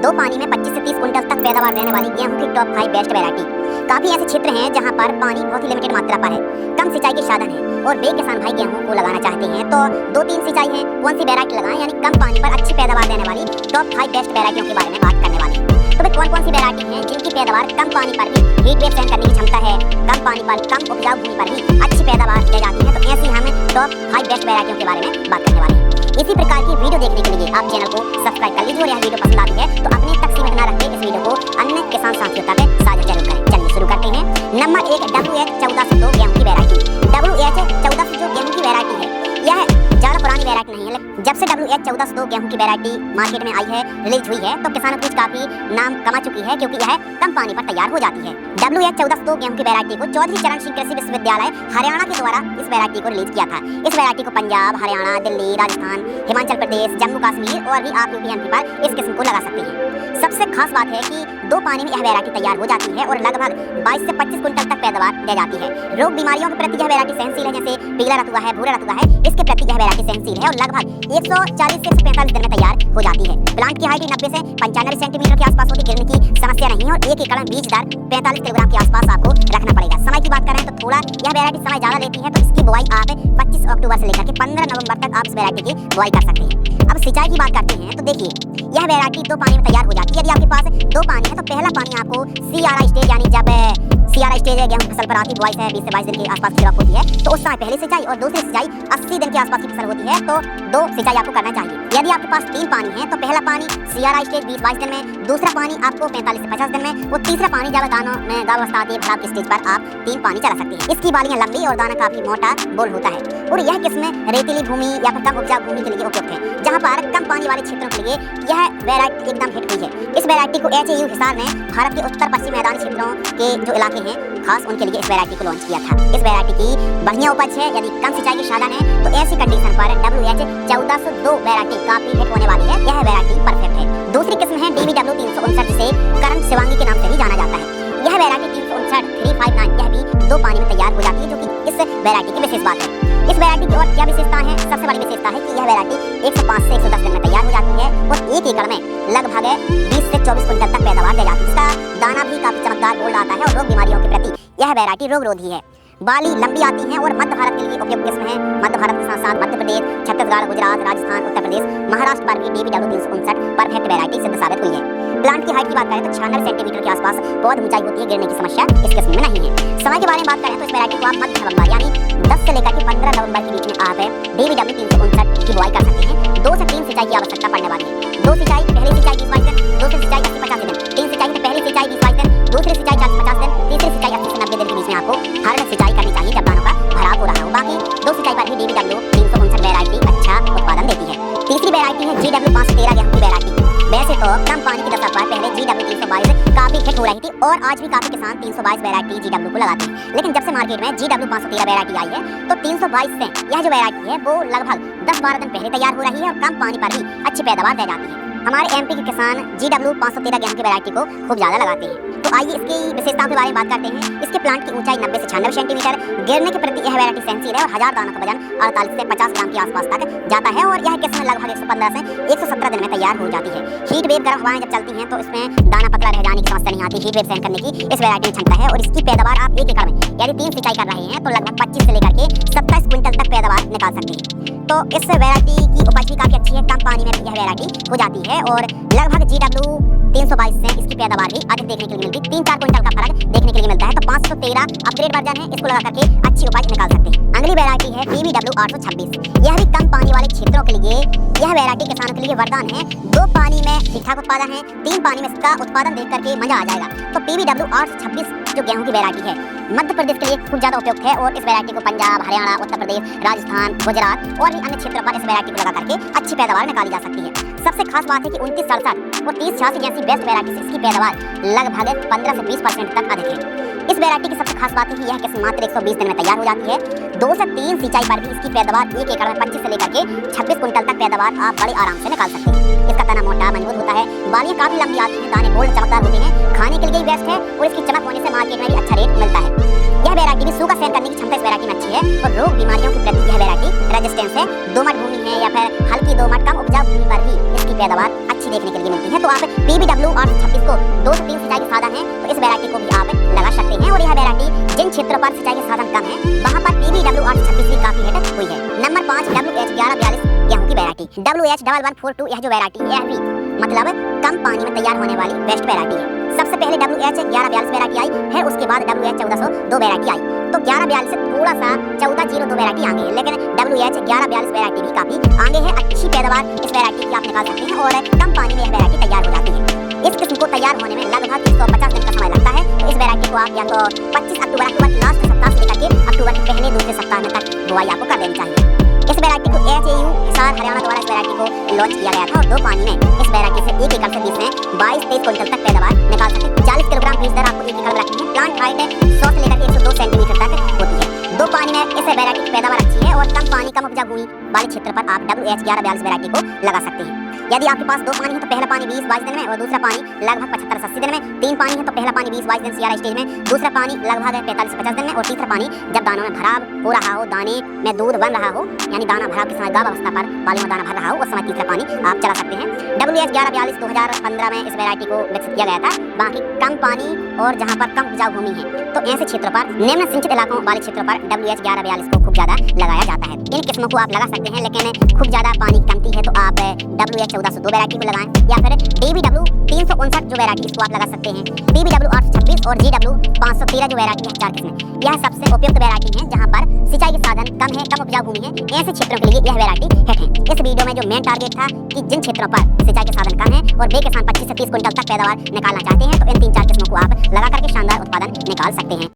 दो पानी में 25 से 30 कुंटल तक पैदावार देने वाली गेहूं की टॉप 5 बेस्ट वैरायटी। काफी ऐसे क्षेत्र हैं जहां पर पानी बहुत ही लिमिटेड मात्रा पर है, कम सिंचाई के साधन है और वे किसान भाई गेहूं को लगाना चाहते हैं तो 2-3 सिंचाई है, कौन सी वैरायटी लगाएं, यानी कम पानी पर अच्छी पैदावार देने वाली टॉप 5 बेस्ट वैरायटियों के बारे में बात करने वाले हैं। तो वे कौन सी वैरायटी हैं जिनकी पैदावार कम पानी पर भी हीट वेव सहन करने की क्षमता है, कम पानी पर कम उपजाऊ भूमि पर भी अच्छी पैदावार दे जाती है, तो ऐसी हम टॉप 5 बेस्ट वैरायटियों के बारे में बात करने वाले हैं। इसी प्रकार की वीडियो देखने के लिए आप चैनल को सब्सक्राइब कर लीजिए और यह वीडियो पसंद आती है तो अपने तक सीमित न रखते इस वीडियो को अन्य किसान साथियों तक साझा जरूर करें। चलिए शुरू करते हैं। नंबर 1, WH1402 गेहूं की वैरायटी। WH1402 गेहूं की वैरायटी है, यह ज्यादा पुरानी वैरायटी नहीं है। जब से WH1402 गेहूं की वैरायटी मार्केट में आई है, रिलीज हुई है, तो किसानों की काफी नाम कमा चुकी है क्योंकि यह कम पानी पर तैयार हो जाती है। WH1402 गेहूं की वैरायटी को चौधरी चरण सिंह कृषि विश्वविद्यालय हरियाणा के द्वारा इस वैरायटी को रिलीज किया था। इस वैरायटी को पंजाब, हरियाणा, दिल्ली, राजस्थान, हिमाचल प्रदेश, जम्मू कश्मीर और भी आप यूपी एमपी पर इस किस्म को लगा सकते हैं। सबसे खास बात है कि 2 पानी में यह वैरायटी तैयार हो जाती है और लगभग 22 से 25 कुंटल तक पैदावार दे जाती है। रोग बीमारियों के प्रति यह वैरायटी सहनशील है, जैसे पीला रतुआ है, भूरा रतुआ है, इसके प्रति यह वैरायटी सहनशील है और लगभग 140 से 145 दिन में तैयार हो जाती है। प्लांट की हाइट 90 से 95 सेंटीमीटर के आसपास होती, गिरने की समस्या नहीं है और 1 एकड़ में बीज दर 45 किलोग्राम के आसपास आपको रखना पड़ेगा। समय की बात करें तो थोड़ा यह वैरायटी समय ज्यादा लेती है, तो इसकी बुआई आप 25 अक्टूबर से लेकर के 15 नवंबर तक आप इस वैरायटी की बुआई कर सकते हैं। अब सिंचाई की बात करते हैं तो देखिए, यह वैरायटी 2 पानी में तैयार हो जाती है। यदि आपके पास 2 पानी है तो पहला पानी आपको CRI स्टेज, यानी जब CRI स्टेज है गेहूं फसल पर आती, बुआई से 20 से 22 दिन के आसपास की क्रॉप होती है, तो उस समय पहली सिंचाई और दूसरी सिंचाई 80 दिन के आसपास की फसल होती है, तो 2 सिंचाई आपको करना चाहिए। यदि आपके पास 3 पानी है तो पहला पानी CRI स्टेज 20-22 दिन में, दूसरा पानी आपको 45 से 50 दिन में, वो तीसरा पानी जब दानों में गावस्था आती है, भराव की स्टेज पर आप 3 पानी चला सकते हैं। इसकी बालियां लंबी और दाना काफी मोटा बोल होता है और यह किस्म रेतीली भूमि या फिर कम उपजाऊ भूमि के लिए उपयुक्त है, जहां पर कम पानी वाले क्षेत्रों के लिए यह वैरायटी एकदम हिट हुई है। इस वैरायटी को HAU हिसार ने भारत के उत्तर पश्चिम मैदानी क्षेत्रों के जो इलाके हैं खास उनके लिए इस वैरायटी को लॉन्च किया था। इस वैरायटी की बढ़िया उपज है, यदि कम सिंचाई के साधन है तो ऐसी कंडीशन पर WH1402 वैरायटी काफी हिट होने वाली है। यह वैरायटी परफेक्ट है। दूसरी किस्म है DBW 359 जिसे करण शिवांगी के नाम से भी जाना जाता है। यह वैरायटी 359 यह भी 2 पानी में तैयार हो जाती है, जो कि इस वैरायटी की विशेष बात है। इस वैरायटी की और क्या विशेषता है? सबसे बड़ी विशेषता है कि यह वैरायटी 105 से 110 दिन में तैयार हो जाती है और 1 एकड़ में लगभग 20 से 24 कुंटल तक पैदावार दे जाती है। इसका दाना भी काफी चमकदार गोल्ड आता है और रोग बीमारियों के प्रति यह वैरायटी रोगरोधी है। बाली लंबी आती है और मध्य भारत के लिए उपयुक्त किस्म है। मध्य भारत के साथ साथ मध्य प्रदेश, छत्तीसगढ़, गुजरात, राजस्थान, उत्तर प्रदेश, महाराष्ट्र पर भी DBW 359 परफेक्ट वैरायटी सिद्ध साबित हुई है। प्लांट की हाइट की बात करें तो 96 सेंटीमीटर के आसपास पौध ऊंचाई होती है, गिरने की समस्या इस किस्म में नहीं है। समय के बारे में बात करें तो इस वैरायटी को आप मध्य नवंबर यानी 10 से लेकर के 15 नवंबर के बीच में आप DBW 359 की बुआई कर सकते हैं। 2 से 3 सिंचाई की आवश्यकता पड़ने वाली है। 2 सिंचाई, पहली सिंचाई 20-22 दिन, दूसरी सिंचाई 80-50 दिन, 3 सिंचाई तो पहली सिंचाई 20-22 दिन, दूसरी सिंचाई 40-50 दिन, तीसरी सिंचाई 80 से 90 दिन के बीच में आपको हर सिंचाई करनी चाहिए जब दानों का भराव हो रहा हो। बाकी 2 सिंचाई पर भी DBW 359 वैरायटी अच्छा उत्पादन देती है। तीसरी वैरायटी है GW513 गेहूं की वैरायटी। वैसे तो कम पानी की दशा पर पहले GW 322 काफी हिट हो रही थी और आज भी काफी किसान 322 वैरायटी GW को लगाते हैं, लेकिन जब से मार्केट में GW513 वैरायटी आई है तो 322 से यह जो वैरायटी है वो लगभग 10-12 दिन पहले तैयार हो रही है और कम पानी पर भी अच्छी पैदावार दे जाती है। हमारे MP के किसान GW513 गेहूं की वैरायटी को खूब ज्यादा लगाते हैं। तो आइए इसकी विशेषताओं के बारे में बात करते हैं। इसके प्लांट की ऊंचाई 90 से 96 सेंटीमीटर, गिरने के प्रति यह वैरायटी सहनशील है और 1000 दानों का वजन 48 से 50 ग्राम के आसपास तक जाता है और यह किस्म लगभग 115 से 117 दिन में तैयार हो जाती है। हीट वेव गर्म हवाएं जब चलती हैं तो इसमें दाना पतला रह जाने की समस्या नहीं आती। हीट वेव सहन करने की इस वैरायटी में क्षमता है और इसकी पैदावार आप 1 एकड़ में यदि 3 सिंचाई कर रहे हैं तो लगभग 25 से लेकर के 27 क्विंटल तक पैदावार निकाल सकते हैं। तो इस वैरायटी की उपज भी काफी अच्छी है, कम पानी में भी यह वैरायटी हो जाती है और लगभग GW 322 से इसकी पैदावार भी अधिक देखने के लिए मिलती है। 3-4 क्विंटल का फर्क देखने के लिए मिलता है। तो 513 अपग्रेड वर्जन है, इसको लगा करके अच्छी उपज निकाल सकते हैं। अगली वैरायटी है DBW 826। यह भी कम पानी वाले क्षेत्रों के लिए यह वैरायटी किसानों के लिए वरदान है। 2 पानी में ठीक ठाक उत्पादन है, 3 पानी में इसका उत्पादन देख करके मजा आ जाएगा। तो DBW 826 जो गेहूं की वैरायटी है मध्य प्रदेश के लिए खूब ज्यादा उपयुक्त है और इस वैरायटी को पंजाब, हरियाणा, उत्तर प्रदेश, राजस्थान, गुजरात और भी अन्य क्षेत्रों पर इस वैरायटी को लगा करके अच्छी पैदावार निकाली जा सकती है। सबसे खास बात है कि 2967 और 3086 जैसी बेस्ट वैरायटी से इसकी पैदावार लगभग 15 से 20% तक अधिक है। इस वैरायटी की सबसे खास बात है कि यह किस्म मात्र 120 दिन में तैयार हो जाती है। 2 से 3 सिंचाई पर भी इसकी पैदावार 1 एकड़ में 25 से लेकर के 26 कुंटल तक पैदावार आप बड़े आराम से निकाल सकते हैं। इसका तना मोटा मजबूत होता है, बालियां काफी लंबी आती हैं, दाने गोल्ड चमकदार होते हैं, खाने के लिए भी बेस्ट है और इसकी चमक होने से मार्केट में भी अच्छा रेट मिलता है। यह वैरायटी भी सूखा सहन करने की क्षमता इस वैरायटी में अच्छी है और रोग बीमारियों के प्रति यह वैरायटी रेजिस्टेंस है। दोमट भूमि है या फिर हल्की दोमट कम उपजाऊ भूमि पर भी इसकी पैदावार अच्छी अच्छी देखने के लिए मिलती है। तो आप PBW 826 को 2 से 3 सिंचाई के साधन हैं तो इस वैरायटी को भी आप लगा सकते हैं। और यह वैरायटी जिन क्षेत्रों पर सिंचाई के साधन कम है वहाँ पर PBW 826 भी काफी हिट हुई है। नंबर 5 WH1142 गेहूं की वैरायटी। WH1142 यह जो वैरायटी है यह भी मतलब कम पानी में तैयार होने वाली बेस्ट वैरायटी है। सबसे पहले WH1142 वैरायटी आई है, उसके बाद WH1402 वैरायटी आई। तो 1142 से थोड़ा सा 1402 वैरायटी आगे है, लेकिन WH1142 वैरायटी भी काफी आगे है। अच्छी पैदावार इस वैरायटी की आप निकाल सकते हैं और कम पानी में यह वैरायटी तैयार हो जाती है। इस किस्म को तैयार होने में लगभग 150 दिन का समय लगता है। तो इस वैरायटी को आप या तो 25 अक्टूबर के लास्ट सप्ताह से लेकर के अक्टूबर के पहले दूसरे सप्ताह में तक बुआई आपको कर देनी चाहिए। इस वैरायटी को HAU हिसार हरियाणा द्वारा इस वैरायटी को लॉन्च किया गया था और 2 पानी में इस वैरायटी से 1 एकड़ से 20 में 22-23 क्विंटल तक पैदावार निकाल सकते हैं। 40 किलोग्राम बीज दर आपको 1 एकड़ में रखनी है। प्लांट हाइट 100 से लेकर 102 सेंटीमीटर तक होती है। 2 पानी में इस वैरायटी की पैदावार अच्छी है और कम पानी कम उपजा भूमि वाले क्षेत्र पर आप WH1142 वैरायटी को लगा सकते हैं। यदि आपके पास 2 पानी है तो पहला पानी 20-22 दिन में और दूसरा पानी लगभग 75-80 दिन में। 3 पानी है तो पहला पानी 20-22 दिन CRI स्टेज में, दूसरा पानी लगभग 45-50 दिन में और तीसरा पानी जब दानों में भराव हो रहा हो, दाने में दूध बन रहा हो, यानी दाना भराव के समय गाभ अवस्था पर बालों में दाना भर रहा हो, उस समय तीसरा पानी आप चला सकते हैं। WH1142 2015 में इस वैरायटी को विकसित किया गया था। बाकी कम पानी और जहाँ पर कम उपजाऊ भूमि है तो ऐसे क्षेत्रों पर, निम्न सिंचित इलाकों वाले क्षेत्रों पर WH1142 को खूब ज्यादा लगाया जाता है। इन किस्मों को आप लगा सकते हैं, लेकिन खूब ज्यादा पानी की कमती है तो आप WH1402 वैरायटी को लगाएं या फिर DBW 359 जो वैरायटी इसको आप लगा सकते हैं। PBW 826 और GW 513 जो वैरायटी है, 4 किस्में, यह सबसे उपयुक्त वैरायटी है जहां पर सिंचाई के साधन कम है, कम उपजाऊ भूमि है। ऐसे क्षेत्रों के लिए यह वैरायटी हिट है। इस वीडियो में जो मेन टारगेट था कि जिन क्षेत्रों पर सिंचाई के साधन कम है और बे किसान 25 से 30 क्विंटल तक पैदावार निकालना चाहते हैं तो इन 3-4 किस्मों को आप लगा करके शानदार उत्पादन निकाल सकते हैं।